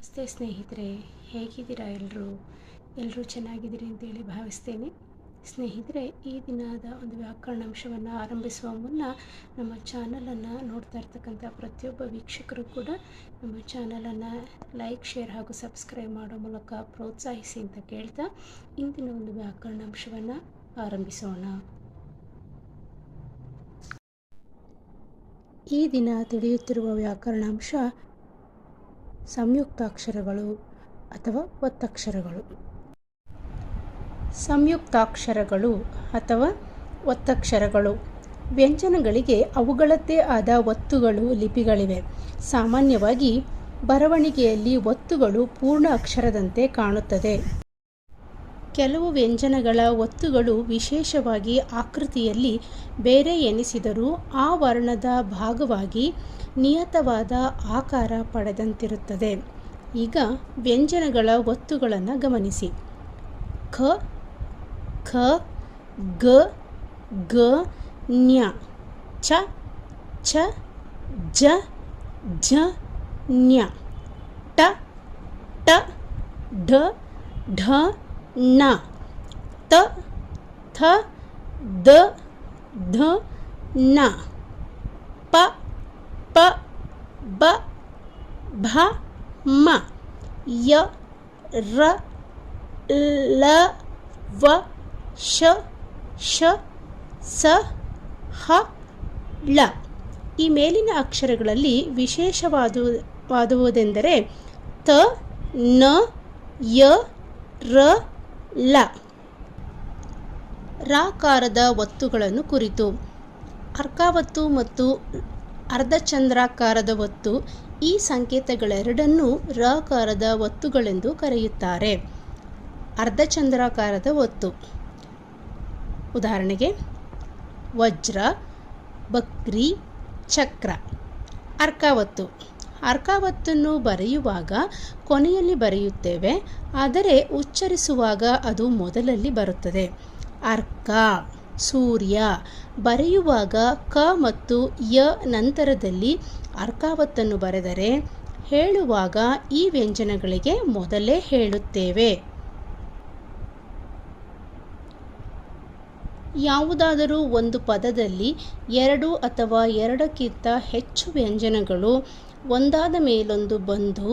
ನಮಸ್ತೆ ಸ್ನೇಹಿತರೆ, ಹೇಗಿದ್ದೀರಾ? ಎಲ್ಲರೂ ಚೆನ್ನಾಗಿದ್ದೀರಿ ಅಂತೇಳಿ ಭಾವಿಸ್ತೇನೆ. ಸ್ನೇಹಿತರೆ, ಈ ದಿನದ ಒಂದು ವ್ಯಾಕರಣಾಂಶವನ್ನು ಆರಂಭಿಸುವ ಮುನ್ನ ನಮ್ಮ ಚಾನಲನ್ನು ನೋಡ್ತಾ ಇರ್ತಕ್ಕಂಥ ಪ್ರತಿಯೊಬ್ಬ ವೀಕ್ಷಕರು ಕೂಡ ನಮ್ಮ ಚಾನಲನ್ನು ಲೈಕ್, ಶೇರ್ ಹಾಗೂ ಸಬ್ಸ್ಕ್ರೈಬ್ ಮಾಡೋ ಮೂಲಕ ಪ್ರೋತ್ಸಾಹಿಸಿ ಅಂತ ಕೇಳ್ತಾ ಇಂದಿನ ಒಂದು ವ್ಯಾಕರಣಾಂಶವನ್ನು ಆರಂಭಿಸೋಣ. ಈ ದಿನ ತಿಳಿಯುತ್ತಿರುವ ವ್ಯಾಕರಣಾಂಶ ಸಂಯುಕ್ತಾಕ್ಷರಗಳು ಅಥವಾ ಒತ್ತಕ್ಷರಗಳು. ಸಂಯುಕ್ತಾಕ್ಷರಗಳು ಅಥವಾ ಒತ್ತಕ್ಷರಗಳು ವ್ಯಂಜನಗಳಿಗೆ ಅವುಗಳದ್ದೇ ಆದ ಒತ್ತುಗಳು, ಲಿಪಿಗಳಿವೆ. ಸಾಮಾನ್ಯವಾಗಿ ಬರವಣಿಗೆಯಲ್ಲಿ ಒತ್ತುಗಳು ಪೂರ್ಣ ಅಕ್ಷರದಂತೆ ಕಾಣುತ್ತದೆ. ಕೆಲವು ವ್ಯಂಜನಗಳ ಒತ್ತುಗಳು ವಿಶೇಷವಾಗಿ ಆಕೃತಿಯಲ್ಲಿ ಬೇರೆ ಎನಿಸಿದರೂ ಆ ವರ್ಣದ ಭಾಗವಾಗಿ ನಿಯತವಾದ ಆಕಾರ ಪಡೆದಂತಿರುತ್ತದೆ. ಈಗ ವ್ಯಂಜನಗಳ ಒತ್ತುಗಳನ್ನು ಗಮನಿಸಿ. ಖ, ಖ, ಗ, ಗ, ನ್ಯ, ಚ, ಛ, ಜ, ಝ, ನ್ಯ, ಟ, ಟ, ಢ, ಢ, ಣ, ತ, ಥ, ದ, ಧ, ನ, ಪ, ಪ, ಬ, ಭ, ಮ, ಯ, ರ, ಲ, ವ, ಶ, ಶ, ಸ, ಹ, ಳ. ಈ ಮೇಲಿನ ಅಕ್ಷರಗಳಲ್ಲಿ ವಿಶೇಷವಾದುವುದೆಂದರೆ ತ, ನ, ಯ, ರ, ಲ. ರಾಕಾರದ ಒತ್ತುಗಳನ್ನು ಕುರಿತು. ಅರ್ಕಾವತ್ತು ಮತ್ತು ಅರ್ಧಚಂದ್ರಾಕಾರದ ಒತ್ತು, ಈ ಸಂಕೇತಗಳೆರಡನ್ನೂ ರಕಾರದ ಒತ್ತುಗಳೆಂದು ಕರೆಯುತ್ತಾರೆ. ಅರ್ಧಚಂದ್ರಾಕಾರದ ಒತ್ತು ಉದಾಹರಣೆಗೆ ವಜ್ರ, ಬಕ್ರಿ, ಚಕ್ರ. ಅರ್ಕಾವತ್ತು. ಅರ್ಕಾವತ್ತನ್ನು ಬರೆಯುವಾಗ ಕೊನೆಯಲ್ಲಿ ಬರೆಯುತ್ತೇವೆ, ಆದರೆ ಉಚ್ಚರಿಸುವಾಗ ಅದು ಮೊದಲಲ್ಲಿ ಬರುತ್ತದೆ. ಅರ್ಕ. ಸೂರ್ಯ. ಬರೆಯುವಾಗ ಕ ಮತ್ತು ಯ ನಂತರದಲ್ಲಿ ಅರ್ಕಾವತ್ತನ್ನು ಬರೆದರೆ ಹೇಳುವಾಗ ಈ ವ್ಯಂಜನಗಳಿಗೆ ಮೊದಲೇ ಹೇಳುತ್ತೇವೆ. ಯಾವುದಾದರೂ ಒಂದು ಪದದಲ್ಲಿ ಎರಡು ಅಥವಾ ಎರಡಕ್ಕಿಂತ ಹೆಚ್ಚು ವ್ಯಂಜನಗಳು ಒಂದಾದ ಮೇಲೊಂದು ಬಂದು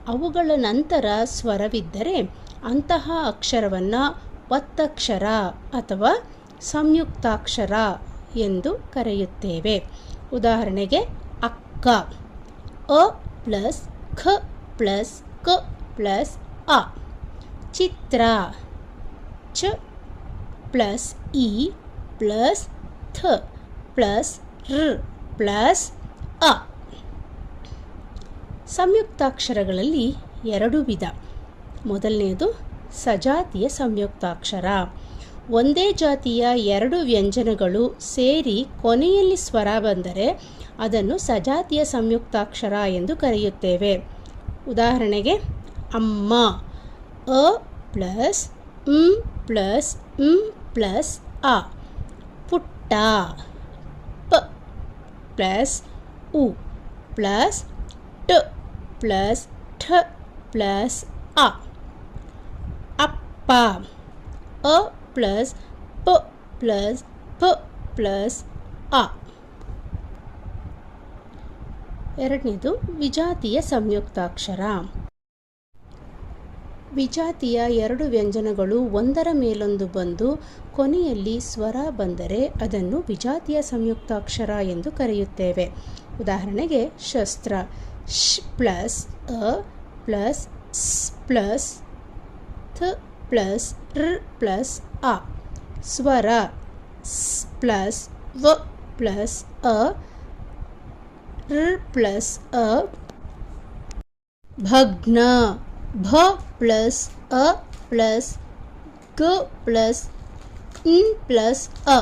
ಅವುಗಳ ನಂತರ ಸ್ವರವಿದ್ದರೆ ಅಂತಹ ಅಕ್ಷರವನ್ನು ಒತ್ತಕ್ಷರ ಅಥವಾ ಸಂಯುಕ್ತಾಕ್ಷರ ಎಂದು ಕರೆಯುತ್ತೇವೆ. ಉದಾಹರಣೆಗೆ ಅಕ್ಕ. ಅ ಪ್ಲಸ್ ಖ ಪ್ಲಸ್ ಕ ಪ್ಲಸ್ ಅ. ಚಿತ್ರ. ಚ ಪ್ಲಸ್ ಇ ಪ್ಲಸ್ ಥ ಪ್ಲಸ್ ರ್ ಪ್ಲಸ್ ಅ. ಸಂಯುಕ್ತಾಕ್ಷರಗಳಲ್ಲಿ ಎರಡು ವಿಧ. ಮೊದಲನೆಯದು ಸಜಾತಿಯ ಸಂಯುಕ್ತಾಕ್ಷರ. ಒಂದೇ ಜಾತಿಯ ಎರಡು ವ್ಯಂಜನಗಳು ಸೇರಿ ಕೊನೆಯಲ್ಲಿ ಸ್ವರ ಬಂದರೆ ಅದನ್ನು ಸಜಾತಿಯ ಸಂಯುಕ್ತಾಕ್ಷರ ಎಂದು ಕರೆಯುತ್ತೇವೆ. ಉದಾಹರಣೆಗೆ ಅಮ್ಮ. A plus um plus um plus ಅ. ಪುಟ್ಟ. ಪ ಪ್ಲಸ್ ಉ ಪ್ಲಸ್ ಟ ಪ್ಲಸ್ ಠ ಪ್ಲಸ್ ಅ. ಅಪ್ಪ. ಅ ಪ್ಲಸ್ ಪ ಪ್ಲಸ್ ಪ ಪ್ಲಸ್ ಅ. ಎರಡನೇದು ವಿಜಾತಿಯ ಸಂಯುಕ್ತಾಕ್ಷರ. ವಿಜಾತಿಯ ಎರಡು ವ್ಯಂಜನಗಳು ಒಂದರ ಮೇಲೊಂದು ಬಂದು ಕೊನೆಯಲ್ಲಿ ಸ್ವರ ಬಂದರೆ ಅದನ್ನು ವಿಜಾತಿಯ ಸಂಯುಕ್ತಾಕ್ಷರ ಎಂದು ಕರೆಯುತ್ತೇವೆ. ಉದಾಹರಣೆಗೆ ಶಸ್ತ್ರ. ಶ್ ಪ್ಲಸ್ ಅ ಪ್ಲಸ್ ಸ್ ಪ್ಲಸ್ ಥ ಪ್ಲಸ್ ರ್ ಪ್ಲಸ್ ಅ. ಸ್ವರ. ಸ್ ಪ್ಲಸ್ ವ ಪ್ಲಸ್ ಅ ರ್ ಪ್ಲಸ್ ಅ. ಭಗ್ನ. ಭ ಪ್ಲಸ್ ಅ ಪ್ಲಸ್ ಗ ಪ್ಲಸ್ ನ್ ಪ್ಲಸ್ ಅ.